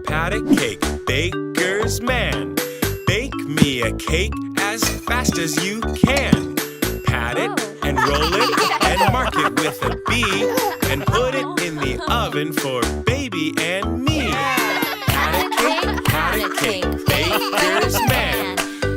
Pat a cake, baker's man. Bake me a cake as fast as you can. Pat it and roll it and mark it with a B and put it in the oven for baby and me. Pat a cake, baker's man.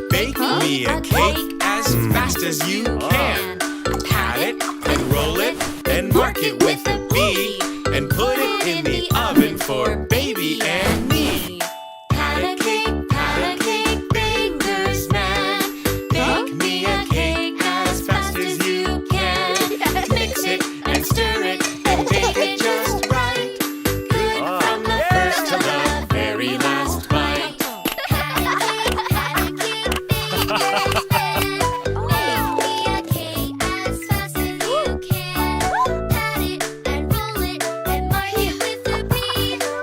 Bake me a cake as fast as you can. Pat it and roll it and mark it with a B and put it in the oven for baby and me. Pat a cake, baker's man. Bake me a cake as fast as you can. Mix it and stir it and bake it just right. Good from the first to the very last bite. Pat a cake, baker's man. Bake me a cake as fast as you can. Pat it and roll it and mark it with a B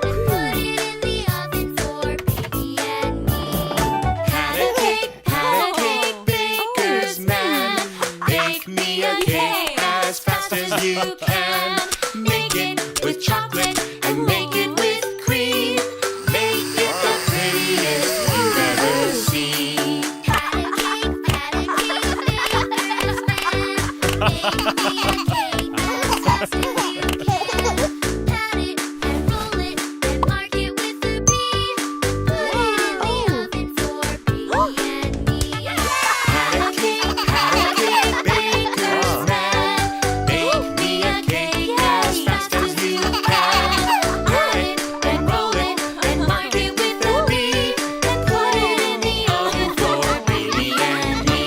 and put it in the oven for baby and me. Pat a cake, baker's man. Bake me a cake as fast as you can. Make it with chocolate and make it with cream. Make it the prettiest you've ever seen. Pat a cake, baker's man. Bake me a cake as fast as you can. Pat it and roll it and mark it with a B. Put it in the oven for baby and me.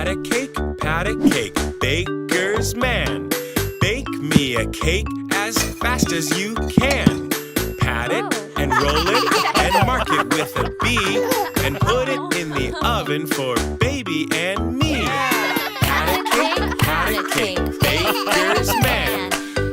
Pat a cake, baker's man. Bake me a cake as fast as you can. Pat it and roll it and mark it with a B and put it in the oven for baby and me. Pat a cake, baker's man. Bake me a cake as fast as you can. Pat it and roll it and mark it with a B and put it in the oven for baby and me. Pat a cake, baker's man.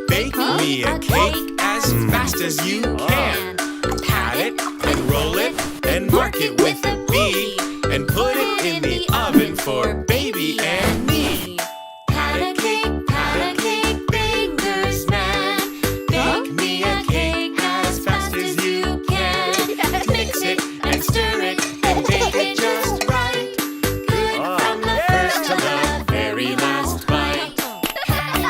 Bake me a cake as fast as you can. Pat it and roll it and mark it with a B and put it in the oven for baby and me. Pat a cake, baker's man. Bake me a cake as fast as you can. Mix it and stir it and bake it just right. Good from the first to the very last bite. Pat a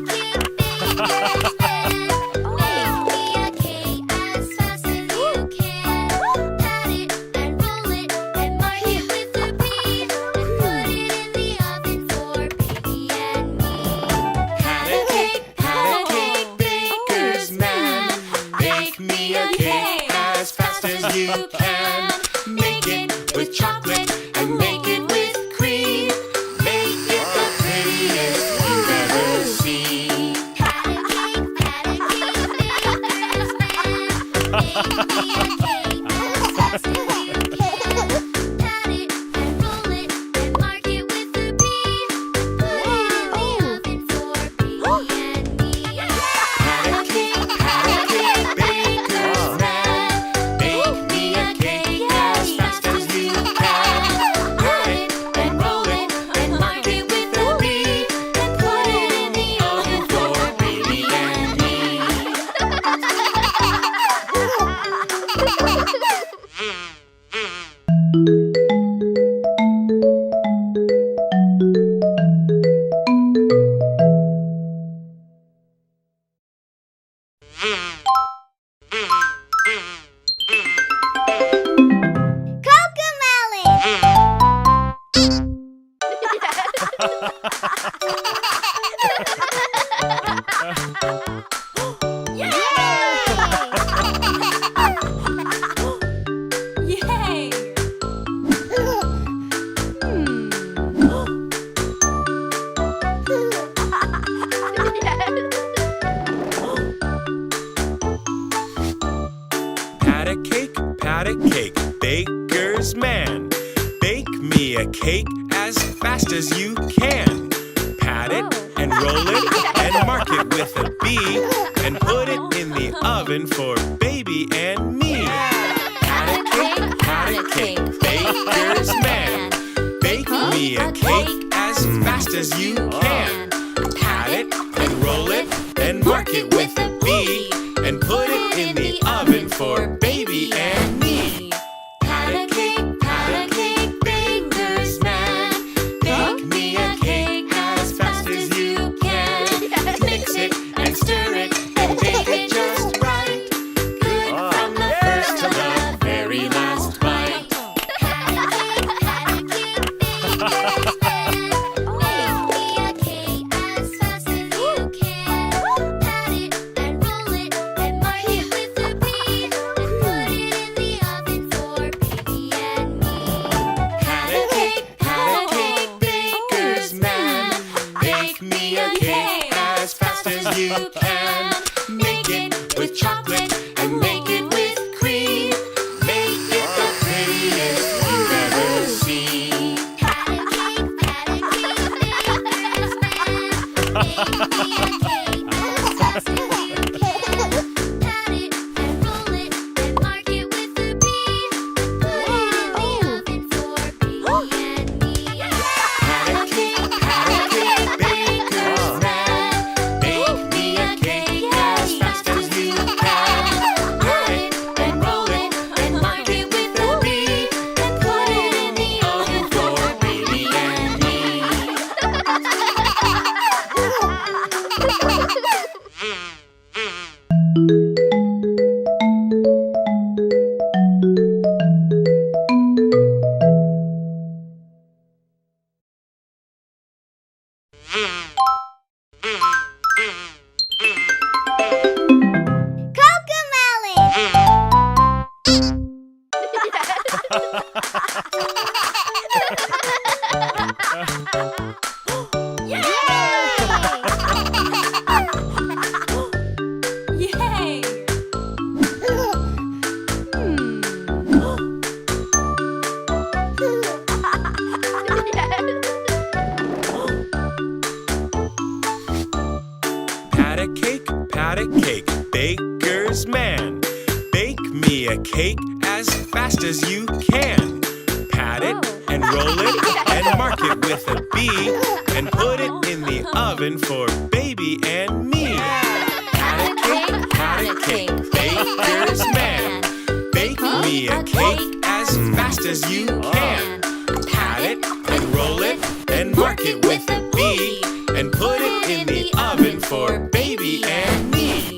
cake, baker's man. Bake me a cake as fast as you can. Pat it and roll it and mark it with a B and put it in the oven for baby and me. Pat a cake, baker's man. Bake me a cake as fast as you can. Make it with chocolate and make it with cream. Make it the prettiest you've ever seen. Pat a cake, baker's man. Bake me a cake as fast as you can. Pat it and roll it and mark it with a B. Put it in the oven for baby and me. Pat a cake, baker's man. Bake me a cake as fast as you can. Pat a cake, baker's man. Bake me a cake as fast as you can. Pat it and roll it and mark it with a B and put it in the oven for baby and me. Pat a cake, baker's man. Bake me a cake as fast as you can. Pat it and roll it and mark it with a B and put it in the oven for baby and me. Pat a cake, baker's man. Bake me a cake as fast as you can. Mix it and stir it and bake it just right. Good from the first to the very last bite. Pat a cake, baker's man. Make me a cake as fast as you can. Pat it and roll it and mark it with a B and put it in the oven for baby and me. Pat a cake, baker's man. Bake me a cake as fast as you can. Make it with chocolate and make it with cream. Make it the prettiest you've ever seen. Pat a cake, baker's man. Make me a cake as fast as you can. Pat it and roll it and mark it with a B and put it in the oven for baby and me. Pat a cake, baker's man. Bake me a cake as fast as you can. Pat it and roll it and mark it with a B and put it in the oven for baby and me. Pat a cake, baker's man. Bake me a cake as fast as you can. Pat it and roll it and mark it with a B and put it in the oven for baby and me. Pat a cake, baker's man. Bake me a cake as fast as you can. Pat it and roll it and mark it with a B and put it in the oven for baby and me.